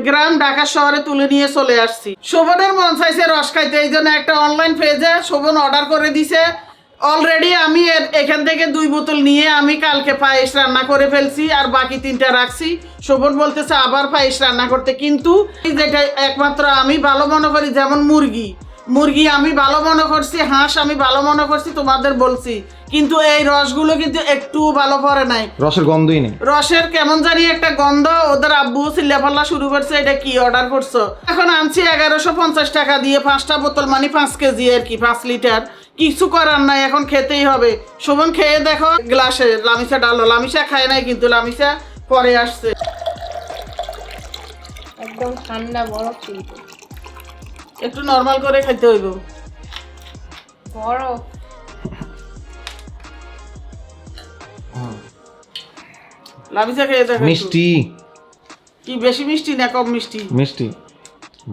গ্রাম ঢাকা শহরে তুলে নিয়ে চলে আসছি। শোভনের মন চাইছে রস খাইতে, এই জন্য একটা অনলাইন পেজে শোভন অর্ডার করে দিছে। অলরেডি আমি এখান থেকে 2 বোতল নিয়ে আমি কালকে পায়েস রান্না করে ফেলছি, আর বাকি 3টা রাখছি। শোভন বলতেছে আবার পায়েস রান্না করতে, কিন্তু যেটা একমাত্র আমি ভালো মনে করি, যেমন মুরগি আমি ভালো মনে করছি, হাঁস আমি ভালো মনে করছি, তোমাদের বলছি, কিন্তু এই রসগুলো কিন্তু একটু ভালো পড়ে নাই, রসের গন্ধই নেই। রসের কেমন জানি একটা গন্ধ। ওদের আব্বু চিল্লাফাল্লা শুরু করছে, এটা কি অর্ডার করছো। এখন আনছি 1150 টাকা দিয়ে 5টা বোতল, মানে 5 কেজি আর কি, 5 লিটার। কিছু করার নাই, এখন খেতেই হবে। শোভন খেয়ে দেখো গ্লাসে লামিসা ডালো। লামিসা খায় নাই, কিন্তু লামিসা পরে আসছে। একদম ঠান্ডা বরফ কিন্তু একটু নরমাল করে খাইতে হইব। বরফ লামিসা খেয়ে দেখো। মিষ্টি কি বেশি মিষ্টি না কম মিষ্টি? মিষ্টি,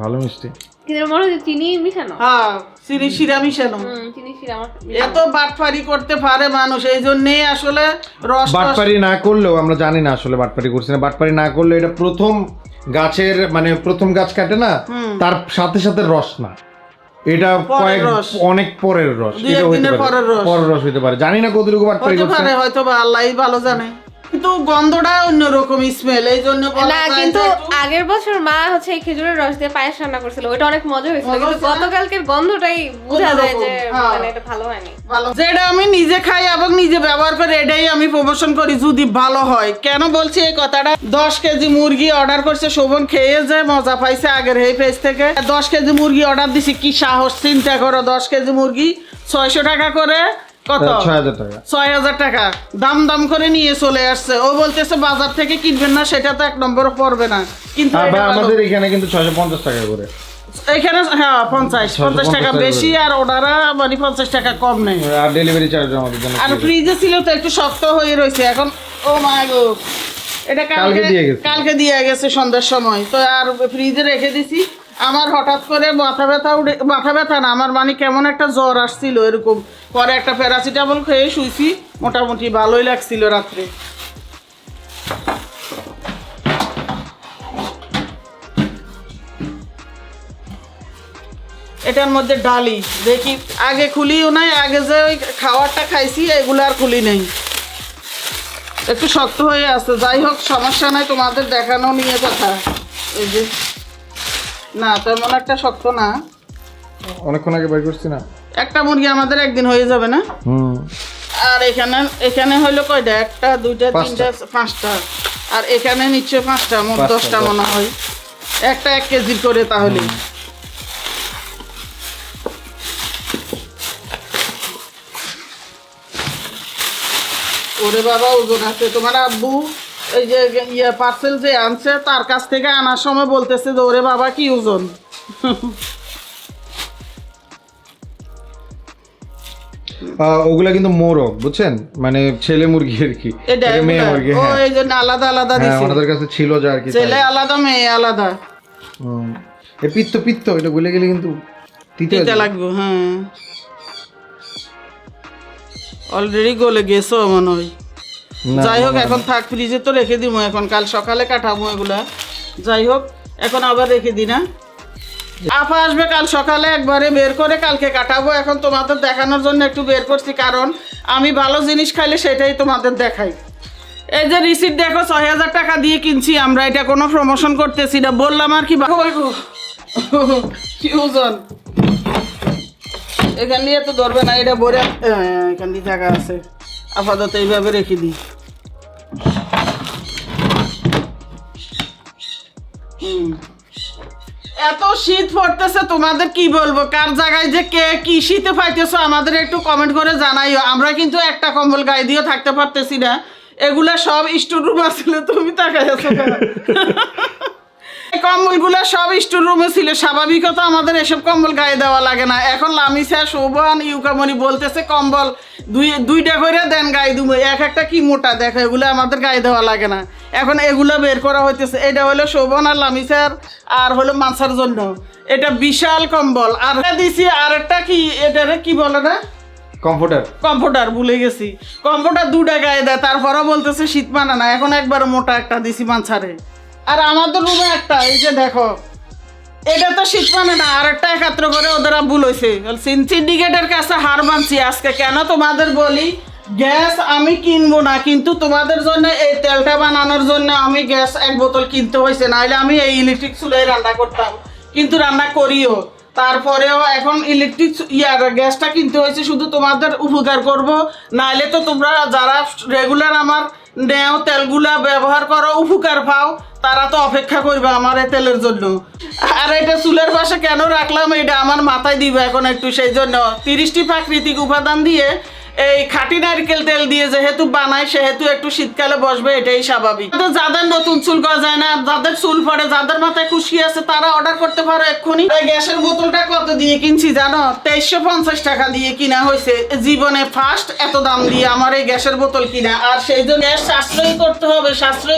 ভালো মিষ্টি। কিন্তু মনে হচ্ছে চিনি মিশানো। হ্যাঁ, চিনি শিরা মিশানো। চিনি শিরা আমার এত বাটফারি করতে পারে মানুষ, এই জন্যই আসলে রস বাটপারি না করলেও আমরা জানি না আসলে বাটপারি করছে না। বাটপারি না করলে এটা প্রথম গাছের, মানে প্রথম গাছ কাটে না, তার সাথে সাথে রস না, এটা অনেক পরের রস। এটা হইতে পারে পরের রস হইতে পারে, জানি না কতটুকু বাটপারি করছে। হয়তো বা আল্লাহই ভালো জানে, কিন্তু গন্ধটা অন্যরকম স্মেল, এই জন্য না। কিন্তু আগের বছর মা হচ্ছে এই খেজুরের রস দিয়ে পায়েস রান্না করছিল, ওটা অনেক মজা হয়েছিল, কিন্তু গতকালকের গন্ধটাই বোঝা যায় যে মানে এটা ভালো হয়নি। যেটা আমি নিজে খাই এবং নিজে ব্যবহার করি, এটাই আমি প্রমোশন করি যদি ভালো হয়। কেন বলছি এই কথাটা, 10 কেজি মুরগি অর্ডার করছে শোভন, খেয়ে যে মজা পাইছে আগের এই পেজ থেকে। 10 কেজি মুরগি অর্ডার দিছি, কি সাহস, চিন্তা করো। 10 কেজি মুরগি 600 টাকা করে, কত 6000 টাকা, 6000 টাকা দাম করে নিয়ে চলে আসছে। ও বলতেছে বাজার থেকে কিনবেন না, সেটা তো 1 নম্বরে পড়বে না, কিন্তু আমাদের এখানে কিন্তু 650 টাকা করে। এখানে হ্যাঁ 50 টাকা বেশি, আর ওনারা মানে 50 টাকা কম নেই, আর ডেলিভারি চার্জ আমাদের জন্য। আর ফ্রিজে ছিল তো একটু শক্ত হয়ে রয়েছে এখন। ও মা গো, এটা কালকে দিয়ে গেছে সন্ধ্যার সময়, তো আর ফ্রিজে রেখে দিছি। আমার হঠাৎ করে মাথা ব্যথা না, আমার মানে কেমন একটা জ্বর আসছিল এরকম। পরে একটা প্যারাসিটামল খেয়ে শুইছি, মোটামুটি ভালোই লাগছিল রাত্রে। এটার মধ্যে ডালি দেখি, আগে খুলিও নাই, আগে যে ওই খাবারটা খাইছি এগুলো আর খুলি নেই, একটু শক্ত হয়ে আছে। যাই হোক, সমস্যা নাই, তোমাদের দেখানো নিয়ে কথা। এই যে না, তেমন একটা শক্ত না, অনেকক্ষণ আগে বের করছি না। একটা মুরগি আমাদের একদিন হয়ে যাবে না। আর এখানে হইলো কয়টা, 1টা 2টা 3টা 5টা, আর এখানে নিচ্ছে 5টা, মোট 10টা মনে হয়। একটা 1 কেজির করে তাহলে। ওরে বাবা, ওজন আছে। তোমার আব্বু এই যে পার্সেল যে আনছে, তার কাছ থেকে আনার সময় বলতেছে যে ওরে বাবা কি ওজন। ওগুলা কিন্তু মোরগ, বুঝছেন, মানে ছেলে মুরগি আর কি, মেয়ে মুরগি। এই জন্য আলাদা আলাদা দিছি, আমাদের কাছে ছিল যা আর কি, ছেলে আলাদা মেয়ে আলাদা। এই পিত্ত এটা গলে গেলে কিন্তু তিতে লাগবে। হ্যাঁ, অলরেডি গলে গেছো মনে হয়। যাই হোক, এখন থাক, ফ্রিজে তো রেখে দিব, এখন কাল সকালে কাটাবো এগুলা। যাই হোক, এখন আবার রেখে দিই না, আপা আসবে কাল সকালে, একবারে বের করে কালকে কাটাবো। এখন তোমাদের দেখানোর জন্য একটু বের করছি, কারণ আমি ভালো জিনিস খাইলে সেটাই তোমাদের দেখাই। এই যে রিসিট দেখো, 6000 টাকা দিয়ে কিনছি আমরা, এটা কোনো প্রমোশন করতেছি না, বললাম আর কি। কি ওজন, এখান দিয়ে তো ধরবে না, এটা ভরে এখান দিয়ে জায়গা আছে, আপাতত এইভাবে রেখে দিই। এত শীত পড়তেছে, তোমাদের কি বলবো, কার জায়গায় যে কে কি শীতে পাইতেছো আমাদের একটু কমেন্ট করে জানাইও। আমরা কিন্তু একটা কম্বল গায়ে দিয়েও থাকতে পারতেছি না, এগুলা সব স্টোর রুম আসলে, তুমি তাকাই আছো কম্বলগুলো সব স্টোর রুমে ছিল। স্বাভাবিকত আমাদের এসব কম্বল গায়ে দেওয়া লাগে না। এখন লামিসা, শোভন, ইউকামনি বলতেছে কম্বল 2টা করে দেন গায়ে দিব, একটা কি মোটা, দেখো এগুলো আমাদের গায়ে দেওয়া লাগে না। এখন এগুলো বের করা হইতেছে। এটা হলো শোভন আর লামিসার, আর হলো মানসার জন্য এটা বিশাল কম্বল। আর দিছি আরেকটা কি, এটারে কি বলে না, কমফোর্টার ভুলে গেছি। কমফোর্টার 2টা গায়ে দেয়, তারপরও বলতেছে শীত মানে না। এখন একবার মোটা একটা দিছি মানসারে, আর আমাদের রুমে একটা, এই যে দেখো, এটা তো শীত মানে না, আর একটা একাত্র করে ওদের ভুল হয়েছে। সিন্ডিকেটের কাছে হার মানছি আজকে। কেন তোমাদের বলি, গ্যাস আমি কিনবো না, কিন্তু তোমাদের জন্য এই তেলটা বানানোর জন্য আমি গ্যাস 1 বোতল কিনতে হয়েছে, নাহলে আমি এই ইলেকট্রিক চুলায় রান্না করতাম, কিন্তু রান্না করিও। তারপরেও এখন ইলেকট্রিক গ্যাসটা কিনতে হয়েছে শুধু তোমাদের উপকার করব, নাহলে তো তোমরা যারা রেগুলার আমার নেও তেলগুলা ব্যবহার করো, উপকার পাও, তারা তো অপেক্ষা করবে আমার এই তেলের জন্য। আর এটা চুলের পাশে কেন রাখলাম, এটা আমার মাথায় দিবে এখন একটু, সেই জন্য 30টি প্রাকৃতিক উপাদান দিয়ে এই খাঁটি নারকেল তেল দিয়ে যেহেতু বানায়, সেহেতু একটু শীতকালে বসবে, এটাই স্বাভাবিক। যাদের নতুন চুল গজায় না, যাদের চুল পড়ে, যাদের মাথায় খুশকি আছে, তারা অর্ডার করতে পারো এক্ষুনি। এই গ্যাসের বোতলটা কত দিয়ে কিনছি জানো? 2350 টাকা দিয়ে কিনা হয়েছে। জীবনে ফার্স্ট এত দাম দিয়ে আমার এই গ্যাসের বোতল কিনা। আর সেই জন্য গ্যাস সাশ্রয়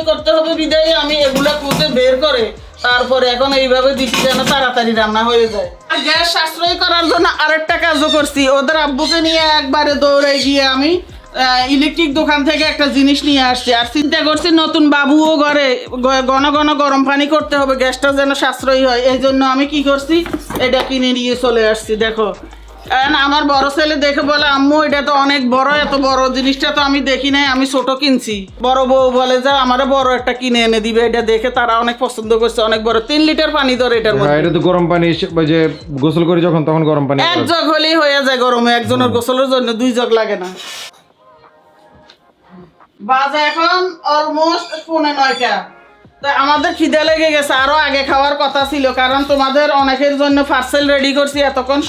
করতে হবে বিদায় আমি এগুলো খুঁজে বের করে তারপরে এখন এইভাবে দিচ্ছি যেন তাড়াতাড়ি রান্না হয়ে যায়। আর গ্যাস সাশ্রয় করার জন্য আরেকটা কাজও করছি। ওদের আব্বুকে নিয়ে একবারে দৌড়ে গিয়ে আমি ইলেকট্রিক দোকান থেকে একটা জিনিস নিয়ে আসছি। আর চিন্তা করছি নতুন বাবুও ঘরে, ঘন ঘন গরম পানি করতে হবে, গ্যাসটা যেন সাশ্রয়ী হয়। এই জন্য আমি কি করছি, এটা কিনে নিয়ে চলে আসছি। দেখো, আমার বড় ছেলে দেখে বলে, আম্মু এটা তো অনেক বড়, এত বড় জিনিসটা তো আমি দেখি নাই, আমি ছোট কিনছি। বড় বউ বলে যে আমারে বড় একটা কিনে এনে দিবে। এটা দেখে তারা অনেক পছন্দ করছে, অনেক বড়, 3 লিটার পানি ধরে এটার মধ্যে। এটা তো গরম পানি, ওই যে গোসল করি যখন তখন গরম পানি 1 জগ হলেই হয়ে যায় গরমে, একজনের গোসলের জন্য 2 জগ লাগে না। বাজে এখন অলমোস্ট 9:15। তা আমাদের খিদে লেগে গেছে, আরো আগে খাওয়ার কথা ছিল, কারণ তোমাদের অনেকের জন্য পার্সেল রেডি করছি এতক্ষণ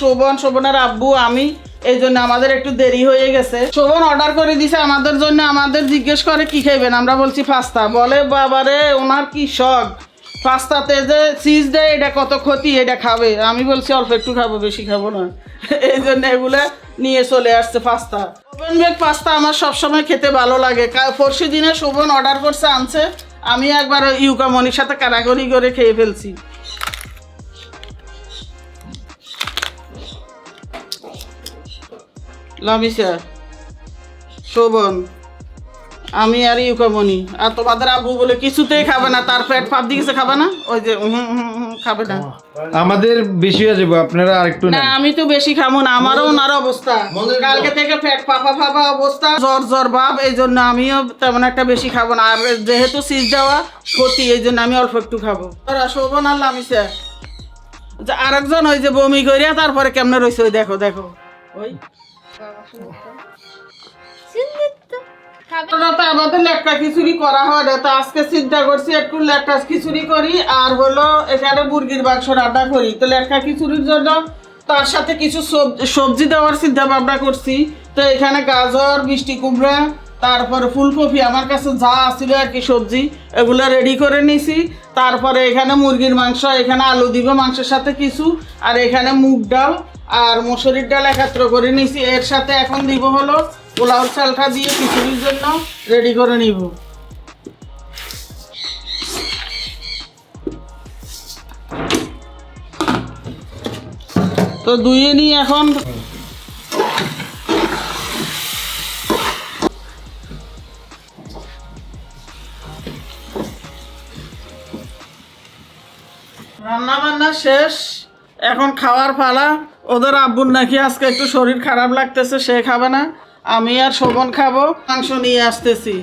শোভনের আব্বু আমি, এই জন্য আমাদের একটু দেরি হয়ে গেছে। শোভন অর্ডার করে দিছে আমাদের জন্য, আমাদের জিজ্ঞেস করে কি খাইবেন, আমরা বলছি পাস্তা। বলে বাবারে ওনার কি শখ, পাস্তাতে যে চিজ দেয়, এটা কত ক্ষতি, এটা খাবে। আমি বলছি অল্প একটু খাবো, বেশি খাবো না। এই জন্য এগুলা নিয়ে চলে আসছে পাস্তা। ওভেন বেক পাস্তা আমার সবসময় খেতে ভালো লাগে। পরশু দিনে শোভন অর্ডার করছে, আনছে, আমি একবার ইউকামনির সাথে কারাগরি করে খেয়ে ফেলছি। লামিসা, শোভন, আমি আর ইউকামনি, আর তোমাদের আব্বু বলে কিছুতেই খাবে না, তার পেট ফাঁপ দিয়েছে, খাবে না, ওই যে খাবে না। আমাদের বেশি হয়ে যাবে, আপনারা আরেকটু না, আমি তো বেশি খাবো না, আমারও ওনার অবস্থা কালকে থেকে পেট ফাঁপা অবস্থা, জ্বর ভাব, এই জন্য আমিও তেমন একটা বেশি খাবো না। আর যেহেতু সিজ দেওয়া ক্ষতি, এই জন্য আমি অল্প একটু খাবো। শোভন আর লামিসা, আরেকজন ওই যে বমি করিয়া তারপরে কেমনে রয়েছে, ওই দেখো দেখো, ওই আমাদের লেটকা খিচুড়ি করা হয় না, তো আজকে চিন্তা করছি একটু লেটকা খিচুড়ি করি, আর হলো এখানে মুরগির মাংস রান্না করি। তো লেটকা খিচুড়ির জন্য তার সাথে কিছু সবজি দেওয়ার চিন্তা ভাবনা করছি। তো এখানে গাজর, মিষ্টি কুমড়া, তারপরে ফুলকপি, আমার কাছে যা আসছিল আর কি সবজি, এগুলো রেডি করে নিছি। তারপরে এখানে মুরগির মাংস, এখানে আলু দিব মাংসের সাথে কিছু, আর এখানে মুগ ডাল আর মসুরির ডাল একাত্র করে নিছি। এর সাথে এখন দিব হলো পোলাওর চালটা দিয়ে খিচুড়ির জন্য রেডি করে নিব। তো ধুয়ে নিই এখন। রান্না বান্না শেষ, এখন খাওয়ার পালা। ওদের আব্বুর নাকি আজকে একটু শরীর খারাপ লাগতেছে, সে খাবে না, আমি আর শোভন খাবো। মাংস নিয়ে আসতেছি।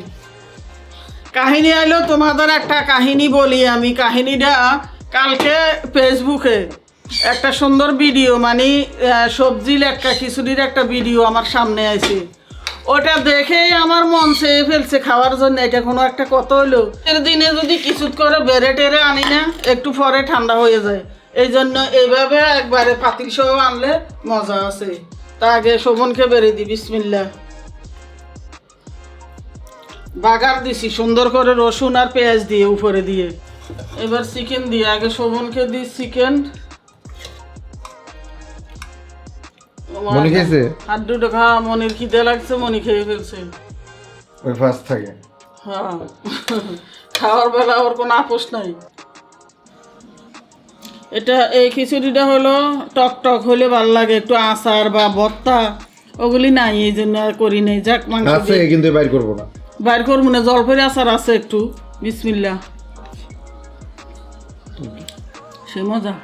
কাহিনী আইলো, তোমাদের একটা কাহিনী বলি আমি। কাহিনীটা কালকে ফেসবুকে একটা সুন্দর ভিডিও, মানে সবজি লেটকা খিচুড়ির একটা ভিডিও আমার সামনে আছে। ওটা দেখেই আমার মন চেয়ে ফেলছে খাওয়ার জন্য। এটা কোনো একটা কত হলো, এর দিনে যদি কিছু করে বেড়ে টেরে আনি না, একটু পরে ঠান্ডা হয়ে যায়। এই জন্য এইভাবে একবারে পাতিল সহ আনলে মজা আছে। তা আগে শোভনকে বেড়ে দিই, বিসমিল্লাহ। বাগার দিছি সুন্দর করে রসুন আর পেঁয়াজ দিয়ে উপরে দিয়ে। এবার চিকেন দিয়ে, আগে শোভনকে দিই চিকেন। মনি খেয়েছে, হাড্ডুটা খা, মনির খিদে লাগছে, মনি খেয়ে ফেলছে। ওই ফার্স্ট থাকে। হ্যাঁ, খাওয়ার বেলা ওর কোনো আপোষ নাই। এটা এই খিচুড়িটা হলো টক টক হলে ভালো লাগে, একটু আচার বা ভর্তা ওগুলি নাই, এই জন্য আর করি নাই। যাক, মাংস আছে কিন্তু বাইর করবো না, বাইর করবো না, জলপাই আচার আছে একটু। বিসমিল্লাহ। সে মজা।